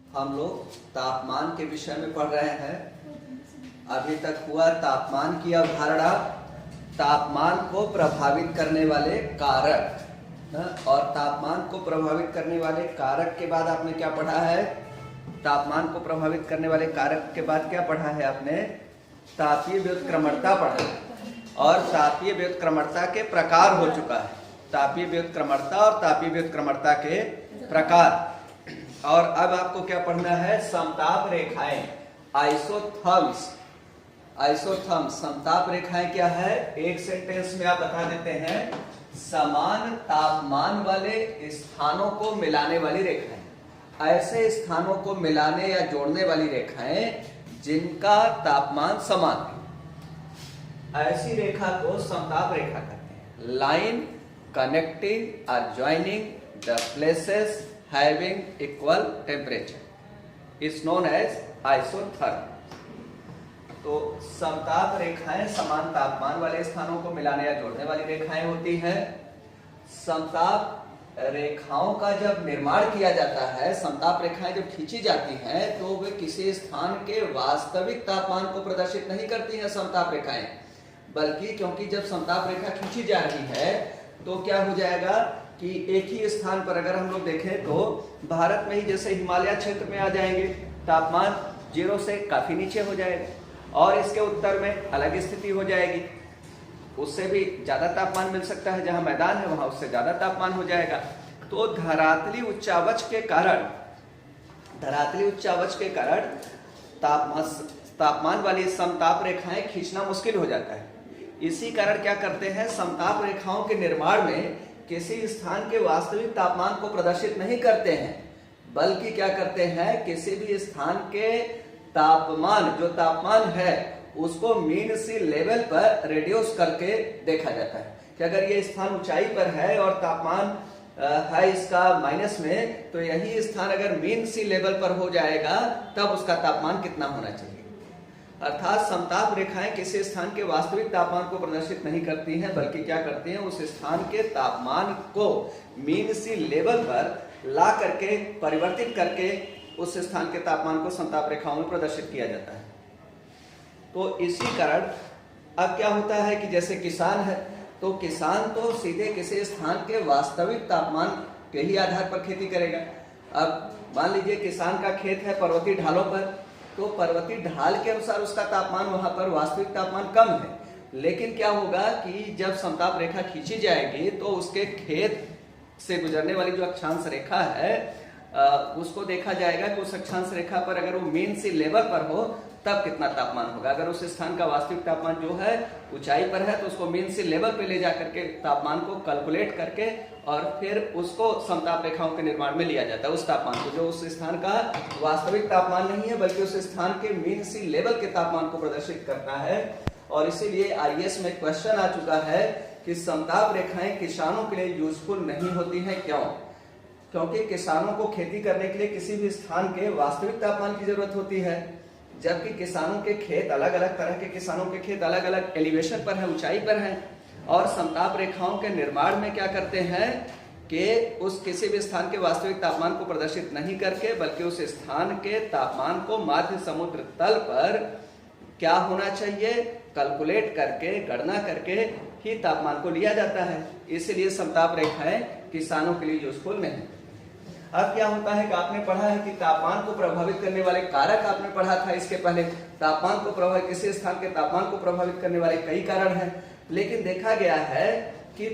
हम लोग तापमान के विषय में पढ़ रहे हैं। अभी तक हुआ तापमान की अवधारणा, तापमान को प्रभावित करने वाले कारक, और तापमान को प्रभावित करने वाले कारक के बाद आपने क्या पढ़ा है? तापमान को प्रभावित करने वाले कारक के बाद क्या पढ़ा है आपने? तापीय व्युत्क्रमणता पढ़ा है, और तापीय व्युत्क्रमणता के प्रकार हो चुका है। तापीय व्युत्क्रमणता और तापीय व्युत्क्रमणता के प्रकार। और अब आपको क्या पढ़ना है? समताप रेखाएं, आइसोथर्म्स। आइसोथर्म्स समताप रेखाएं क्या है? एक सेंटेंस में आप बता देते हैं, समान तापमान वाले स्थानों को मिलाने वाली रेखाएं। ऐसे स्थानों को मिलाने या जोड़ने वाली रेखाएं जिनका तापमान समान है, ऐसी रेखा को समताप रेखा कहते हैं। लाइन कनेक्टिंग और joining the places having equal temperature is known as isotherm. तो समताप रेखाएं समान तापमान वाले स्थानों को मिलाने या जोड़ने वाली रेखाएं होती हैं। समताप रेखाओं का जब निर्माण किया जाता है, समताप रेखाएं जब खींची जाती हैं, तो वे किसी स्थान के वास्तविक तापमान को प्रदर्शित नहीं करती हैं समताप रेखाएं, बल्कि क्योंकि जब समताप रेखा खींची जा रही है तो क्या हो जाएगा कि एक ही स्थान पर अगर हम लोग देखें तो भारत में ही जैसे हिमालय क्षेत्र में आ जाएंगे, तापमान 0 से काफी नीचे हो जाएगा, और इसके उत्तर में अलग स्थिति हो जाएगी, उससे भी ज्यादा तापमान मिल सकता है। जहां मैदान है वहां उससे ज्यादा तापमान हो जाएगा। तो धरातली उच्चावच के कारण तापमान वाली समताप रेखाएं खींचना मुश्किल हो जाता है। इसी कारण क्या करते हैं, समताप रेखाओं के निर्माण में किसी स्थान के वास्तविक तापमान को प्रदर्शित नहीं करते हैं, बल्कि क्या करते हैं, किसी भी स्थान के तापमान, जो तापमान है, उसको मीन सी लेवल पर रिड्यूस करके देखा जाता है कि अगर ये स्थान ऊंचाई पर है और तापमान है इसका माइनस में, तो यही स्थान अगर मीन सी लेवल पर हो जाएगा तब उसका तापमान कितना होना चाहिए। अर्थात समताप रेखाएं किसी स्थान के वास्तविक तापमान को प्रदर्शित नहीं करती हैं, बल्कि क्या करती हैं, उस स्थान के तापमान को मीन सी लेवल पर ला करके, परिवर्तित करके उस स्थान के तापमान को समताप रेखाओं में प्रदर्शित किया जाता है। तो इसी कारण अब क्या होता है कि जैसे किसान है, तो किसान तो सीधे किसी स्थान के वास्तविक तापमान के ही आधार पर खेती करेगा। अब मान लीजिए किसान का खेत है पर्वतीय ढालों पर, तो पर्वतीय ढाल के अनुसार उसका तापमान वहां पर वास्तविक तापमान कम है, लेकिन क्या होगा कि जब समताप रेखा खींची जाएगी तो उसके खेत से गुजरने वाली जो अक्षांश रेखा है, उसको देखा जाएगा कि उस अक्षांश रेखा पर अगर वो मीन सी लेवल पर हो तब कितना तापमान होगा। अगर उस स्थान का वास्तविक तापमान जो है ऊंचाई पर है, तो उसको मीन सी लेवल पे ले जाकर के तापमान को कैलकुलेट करके और फिर उसको समताप रेखाओं के निर्माण में लिया जाता है। उस तापमान को, जो उस स्थान का वास्तविक तापमान नहीं है, बल्कि उस स्थान के मीन सी लेवल के तापमान को प्रदर्शित करना है। और इसीलिए आईएएस में क्वेश्चन आ चुका है कि समताप रेखाएं किसानों के लिए यूजफुल नहीं होती हैं। क्यों? क्योंकि किसानों को खेती करने के लिए किसी भी स्थान के वास्तविक तापमान की जरूरत होती है, जबकि किसानों के खेत अलग अलग तरह के, किसानों के खेत अलग अलग एलिवेशन पर है, ऊंचाई पर है। और समताप रेखाओं के निर्माण में क्या करते हैं कि उस किसी भी स्थान के वास्तविक तापमान को प्रदर्शित नहीं करके, बल्कि उस स्थान के तापमान को माध्य समुद्र तल पर क्या होना चाहिए, कैलकुलेट करके, गणना करके ही तापमान को लिया जाता है। इसलिए समताप रेखाएं किसानों के लिए यूजफुल नहीं। अब क्या होता है कि आपने पढ़ा है कि तापमान को प्रभावित करने वाले कारक आपने पढ़ा था इसके पहले। तापमान को प्रभावित, किसी स्थान के तापमान को प्रभावित करने वाले कई कारण हैं, लेकिन देखा गया है कि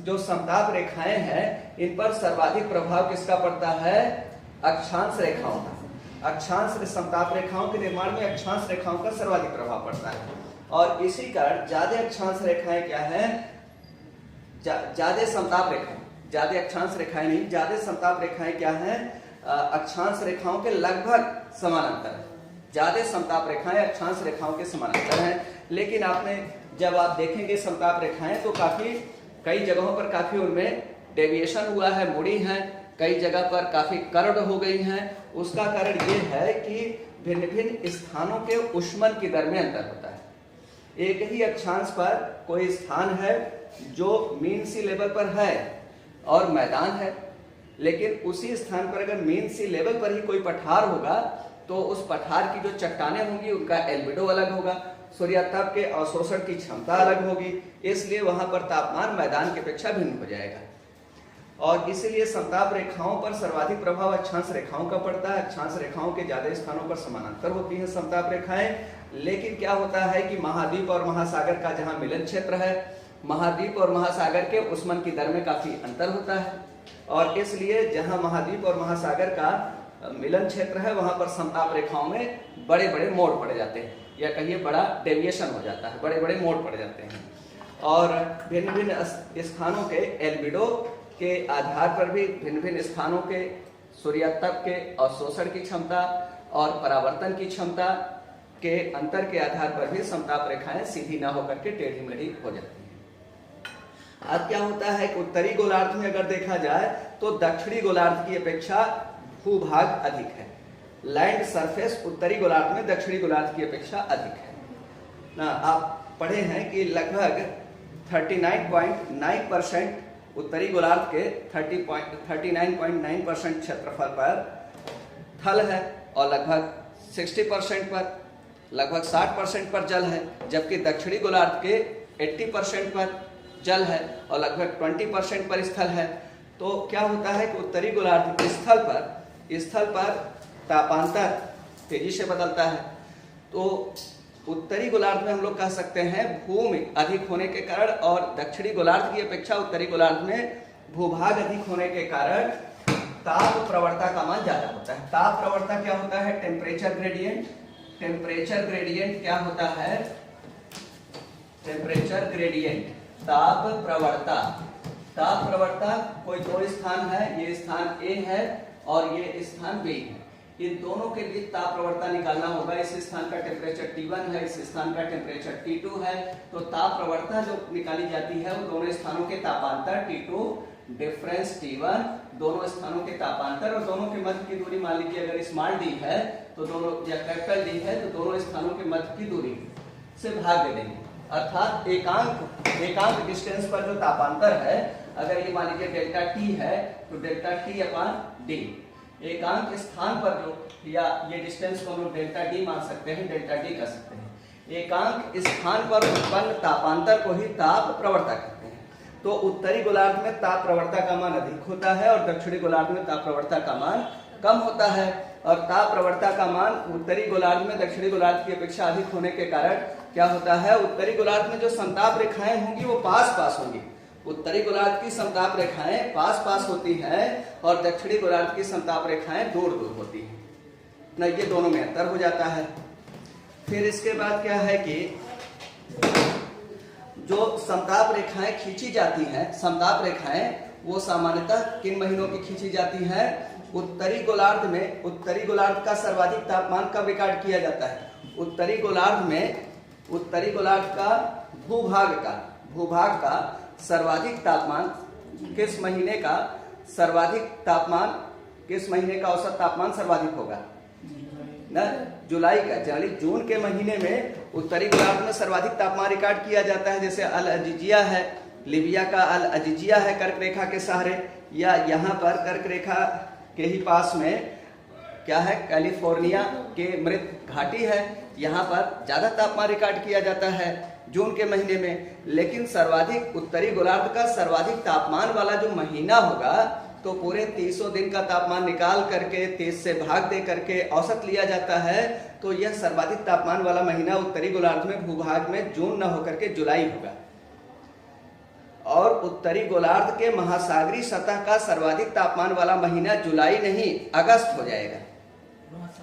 जो समताप रेखाएं हैं, इन पर सर्वाधिक प्रभाव किसका पड़ता है? अक्षांश रेखाओं का। अक्षांश समताप रेखाओं के निर्माण में अक्षांश रेखाओं का सर्वाधिक प्रभाव पड़ता है। और इसी कारण ज्यादा अक्षांश रेखाएं क्या है, ज्यादा समताप रेखाएं, ज्यादा अक्षांश रेखाएं नहीं, ज्यादा समताप रेखाएं क्या हैं, अक्षांश रेखाओं के लगभग समानांतर है। ज्यादा समताप रेखाएं अक्षांश रेखाओं के समानांतर हैं, लेकिन आपने जब आप देखेंगे समताप रेखाएं तो काफी, कई जगहों पर काफी उनमें डेविएशन हुआ है, मुड़ी हैं, कई जगह पर काफी कर्व हो गई हैं। उसका कारण ये है कि भिन्न भिन्न स्थानों के ऊष्मन की दर में अंतर होता है। एक ही अक्षांश पर कोई स्थान है जो मीन सी लेवल पर है और मैदान है, लेकिन उसी स्थान पर अगर मीन सी लेवल पर ही कोई पठार होगा तो उस पठार की जो चट्टानें होंगी उनका एल्बिडो अलग होगा, सूर्यातप के अवशोषण की क्षमता अलग होगी, इसलिए वहां पर तापमान मैदान की अपेक्षा भिन्न हो जाएगा। और इसीलिए समताप रेखाओं पर सर्वाधिक प्रभाव अक्षांश रेखाओं का पड़ता है। अक्षांश रेखाओं के ज्यादा स्थानों पर समानांतर होती हैं समताप रेखाएं, लेकिन क्या होता है कि महाद्वीप और महासागर का जहां मिलन क्षेत्र है, महाद्वीप और महासागर के उष्मन की दर में काफी अंतर होता है, और इसलिए जहां महाद्वीप और महासागर का मिलन क्षेत्र है वहां पर समताप रेखाओं में बड़े बड़े मोड़ पड़ जाते हैं, या कहिए बड़ा डेविएशन हो जाता है, बड़े बड़े मोड़ पड़ जाते हैं। और भिन्न भिन्न स्थानों के एल्बिडो के आधार पर भी भिन्न भिन्न स्थानों के सूर्यातप के अवशोषण की क्षमता और परावर्तन की क्षमता के अंतर के आधार पर भी समताप रेखाएं सीधी ना होकर के टेढ़ी मेढ़ी हो जाती हैं। अब क्या होता है कि उत्तरी गोलार्ध में अगर देखा जाए तो दक्षिणी गोलार्ध की अपेक्षा भूभाग अधिक है। लैंड सरफेस उत्तरी गोलार्ध में दक्षिणी गोलार्ध की अपेक्षा अधिक है ना। आप पढ़े हैं कि लगभग 39.9% उत्तरी गोलार्ध के 39.9% क्षेत्रफल पर थल है और लगभग 60% पर, लगभग 60% पर जल है, जबकि दक्षिणी गोलार्ध के 80% पर जल है और लगभग 20% पर स्थल है। तो क्या होता है कि उत्तरी गोलार्ध स्थल पर तापांतर तेजी से बदलता है। तो उत्तरी गोलार्ध में हम लोग कह सकते हैं भूमि अधिक होने के कारण और दक्षिणी गोलार्ध की अपेक्षा उत्तरी गोलार्ध में भूभाग अधिक होने के कारण ताप प्रवणता का मान ज्यादा होता है। ताप प्रवणता क्या होता है? Temperature gradient. टेम्परेचर ग्रेडियंट क्या होता है? Temperature gradient. ताप प्रवणता। ताप प्रवणता कोई दो स्थान है, ये स्थान ए है और ये स्थान बी है, इन दोनों के बीच ताप प्रवणता निकालना होगा। इस स्थान का टेम्परेचर T1 है, इस स्थान का टेम्परेचर T2 है, तो ताप प्रवणता जो निकाली जाती है वो दोनों स्थानों के तापांतर T2 डिफरेंस T1, दोनों स्थानों के तापांतर और दोनों के मध्य की दूरी मान लीजिए अगर स्मॉल d है तो दोनों, या कैपिटल D है तो दोनों स्थानों के मध्य की दूरी से भाग दे देंगे, अर्थात एकांक डिस्टेंस पर जो तापांतर है, अगर ये मान लीजिए डेल्टा T है तो डेल्टा T अपॉन D, एकांक स्थान पर जो, या ये डिस्टेंस को हम लोग डेल्टा D मान सकते हैं, डेल्टा D कर सकते हैं। एकांक स्थान पर उत्पन्न तापांतर को ही ताप प्रवणता कहते हैं। तो उत्तरी गोलार्ध में ताप प्रवणता का मान अधिक होता है और दक्षिणी गोलार्ध में ताप प्रवणता का मान कम होता है। और ताप प्रवणता का मान उत्तरी गोलार्ध में दक्षिणी गोलार्ध की अपेक्षा अधिक होने के कारण क्या होता है, उत्तरी गोलार्ध में जो समताप रेखाएं होंगी वो पास पास होंगी। उत्तरी गोलार्ध की समताप रेखाएं पास पास होती हैं और दक्षिणी गोलार्ध की समताप रेखाएं दूर दूर होती हैं ना, ये दोनों में अंतर हो जाता है। फिर इसके बाद क्या है कि जो समताप रेखाएं खींची जाती हैं, समताप रेखाएं वो सामान्यतः किन महीनों की खींची जाती हैं? उत्तरी गोलार्ध में। उत्तरी गोलार्ध का सर्वाधिक तापमान कब रिकॉर्ड किया जाता है? उत्तरी गोलार्ध में, उत्तरी गोलार्ध का भूभाग का सर्वाधिक तापमान किस महीने का, सर्वाधिक तापमान किस महीने का औसत तापमान सर्वाधिक होगा ना? जुलाई का, यानी जून के महीने में उत्तरी गोलार्ध में सर्वाधिक तापमान रिकॉर्ड किया जाता है। जैसे अल अजीजिया है, लीबिया का अल अजीजिया है कर्क रेखा के सहारे, या यहाँ पर कर्क रेखा के ही पास में क्या है, कैलिफोर्निया के मृत घाटी है, यहाँ पर ज्यादा तापमान रिकॉर्ड किया जाता है जून के महीने में। लेकिन सर्वाधिक उत्तरी गोलार्ध का सर्वाधिक तापमान वाला जो महीना होगा तो पूरे 300 दिन का तापमान निकाल करके 30 से भाग दे करके औसत लिया जाता है। तो यह सर्वाधिक तापमान वाला महीना उत्तरी गोलार्ध में भूभाग में जून न होकर के जुलाई होगा। और उत्तरी गोलार्ध के महासागरीय सतह का सर्वाधिक तापमान वाला महीना जुलाई नहीं अगस्त हो जाएगा,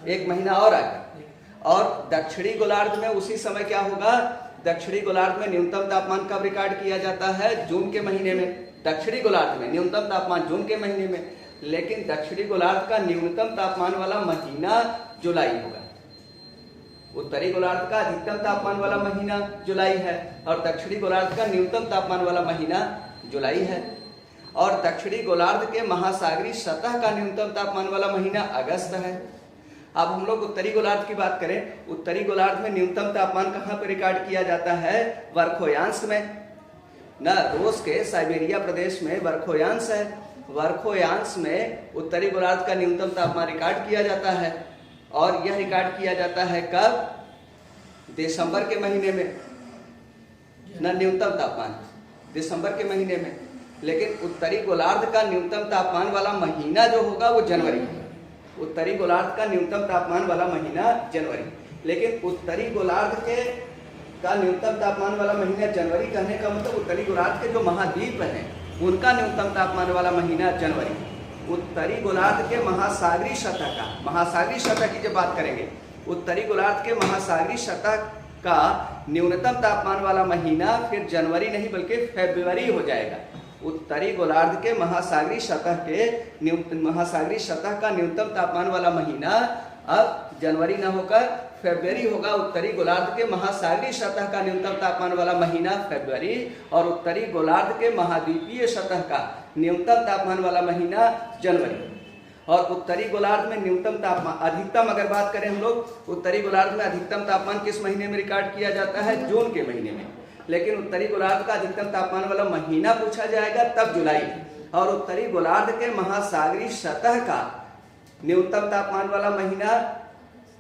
एक महीना और आगे। और दक्षिणी गोलार्ध में उसी समय क्या होगा, दक्षिणी गोलार्ध में न्यूनतम तापमान कब रिकॉर्ड किया जाता है? जून के महीने में। दक्षिणी गोलार्ध में न्यूनतम तापमान जून के महीने में, लेकिन दक्षिणी गोलार्ध का न्यूनतम तापमान वाला महीना जुलाई होगा। उत्तरी गोलार्ध का अधिकतम तापमान वाला महीना जुलाई है और दक्षिणी गोलार्ध का न्यूनतम तापमान वाला महीना जुलाई है। और दक्षिणी गोलार्ध के महासागरीय सतह का न्यूनतम तापमान वाला महीना अगस्त है। अब हम लोग उत्तरी गोलार्ध की बात करें, उत्तरी गोलार्ध में न्यूनतम तापमान कहाँ पर रिकॉर्ड किया जाता है? वर्खोयांश में ना, रूस के साइबेरिया प्रदेश में वर्खोयांश है वर्षोयांश में उत्तरी गोलार्ध का न्यूनतम तापमान रिकॉर्ड किया जाता है। और यह रिकॉर्ड किया जाता है कब? दिसंबर के महीने में ना, न्यूनतम तापमान दिसंबर के महीने में। लेकिन उत्तरी गोलार्ध का न्यूनतम तापमान वाला महीना जो होगा वो जनवरी है। उत्तरी गोलार्ध का न्यूनतम तापमान वाला महीना जनवरी। लेकिन उत्तरी गोलार्ध के का न्यूनतम तापमान वाला महीना जनवरी कहने का मतलब उत्तरी गोलार्ध के जो महाद्वीप हैं उनका न्यूनतम तापमान वाला महीना जनवरी। उत्तरी गोलार्ध के महासागरीय सतह की जब बात करेंगे, उत्तरी गोलार्ध के महासागरीय सतह का न्यूनतम तापमान वाला महीना फिर जनवरी नहीं बल्कि फरवरी हो जाएगा। उत्तरी गोलार्ध के महासागरीय सतह का न्यूनतम तापमान वाला महीना अब जनवरी न होकर फरवरी होगा। उत्तरी गोलार्ध के महासागरीय सतह का न्यूनतम तापमान वाला महीना फरवरी और उत्तरी गोलार्ध के महाद्वीपीय सतह का न्यूनतम तापमान वाला महीना जनवरी। और उत्तरी गोलार्ध में न्यूनतम तापमान अधिकतम अगर बात करें हम लोग, उत्तरी गोलार्ध में अधिकतम तापमान किस महीने में रिकॉर्ड किया जाता है? जून के महीने में। लेकिन उत्तरी गोलार्ध का अधिकतम तापमान वाला महीना पूछा जाएगा तब जुलाई। और उत्तरी गोलार्ध के महासागरीय सतह का न्यूनतम तापमान वाला महीना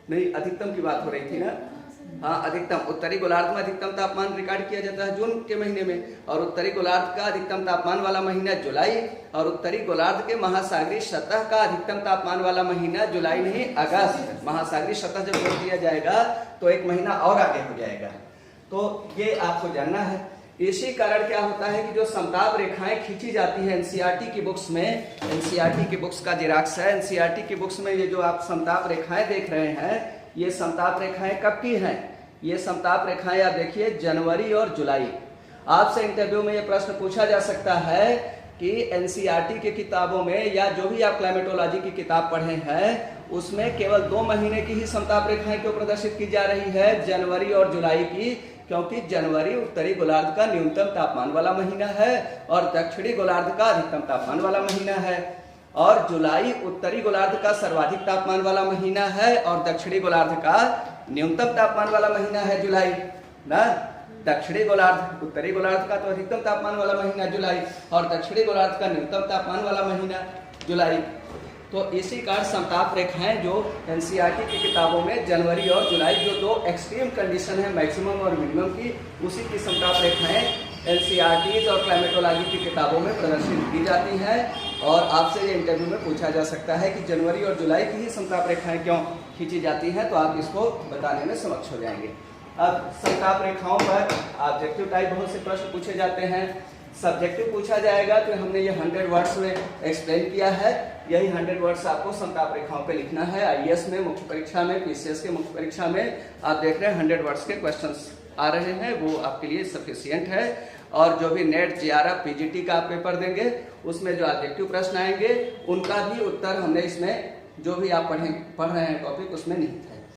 नहीं, अधिकतम की बात हो रही थी ना, हाँ अधिकतम। उत्तरी गोलार्ध में अधिकतम तापमान रिकॉर्ड किया जाता है जून के महीने में और उत्तरी गोलार्ध का अधिकतम तापमान वाला महीना जुलाई। और उत्तरी गोलार्ध के महासागरीय सतह का अधिकतम तापमान वाला महीना जुलाई नहीं अगस्त। महासागरीय सतह जब जोड़ दिया जाएगा तो एक महीना और आगे हो जाएगा। तो ये आपको जानना है। इसी कारण क्या होता है कि जो समताप रेखाएं खींची जाती है एनसीईआरटी की बुक्स में, एनसीईआरटी की बुक्स का जिराक्स है, एनसीईआरटी की बुक्स में ये जो आप समताप रेखाएं देख रहे हैं ये समताप रेखाएं कब की हैं? ये समताप रेखाएं आप देखिए जनवरी और जुलाई। आपसे इंटरव्यू में ये प्रश्न पूछा जा सकता है कि एनसीईआरटी की किताबों में या जो भी आप क्लाइमेटोलॉजी की किताब पढ़े हैं उसमें केवल 2 महीने की ही समताप रेखाएं क्यों प्रदर्शित की जा रही है, जनवरी और जुलाई की? क्योंकि जनवरी उत्तरी गोलार्ध का न्यूनतम तापमान वाला महीना है और दक्षिणी गोलार्ध का अधिकतम तापमान वाला महीना है। और जुलाई उत्तरी गोलार्ध का सर्वाधिक तापमान वाला महीना है और दक्षिणी गोलार्ध का न्यूनतम तापमान वाला महीना है जुलाई ना। दक्षिणी गोलार्ध, उत्तरी गोलार्ध का तो अधिकतम तापमान वाला महीना जुलाई और दक्षिणी गोलार्ध का न्यूनतम तापमान वाला महीना जुलाई। तो इसी कारण समताप रेखाएं जो एनसीईआरटी की किताबों में जनवरी और जुलाई जो 2 एक्सट्रीम कंडीशन है मैक्सिमम और मिनिमम की, उसी की समताप रेखाएं एनसीईआरटी और क्लाइमेटोलॉजी की किताबों में प्रदर्शित की जाती हैं। और आपसे ये इंटरव्यू में पूछा जा सकता है कि जनवरी और जुलाई की ही समताप रेखाएं क्यों खींची जाती हैं, तो आप इसको बताने में समक्ष हो जाएंगे। अब समताप रेखाओं पर ऑब्जेक्टिव टाइप बहुत से प्रश्न पूछे जाते हैं। सब्जेक्टिव पूछा जाएगा तो हमने ये 100 वर्ड्स में एक्सप्लेन किया है। यही 100 वर्ड्स आपको समताप रेखाओं पे लिखना है। आईएएस में मुख्य परीक्षा में, पीसीएस के मुख्य परीक्षा में आप देख रहे हैं 100 वर्ड्स के क्वेश्चंस आ रहे हैं, वो आपके लिए सफिशिएंट है। और जो भी नेट जेआरएफ पीजीटी का आप पेपर देंगे उसमें जो ऑब्जेक्टिव प्रश्न आएंगे उनका भी उत्तर हमने इसमें जो भी आप पढ़ रहे हैं टॉपिक उसमें निहित है।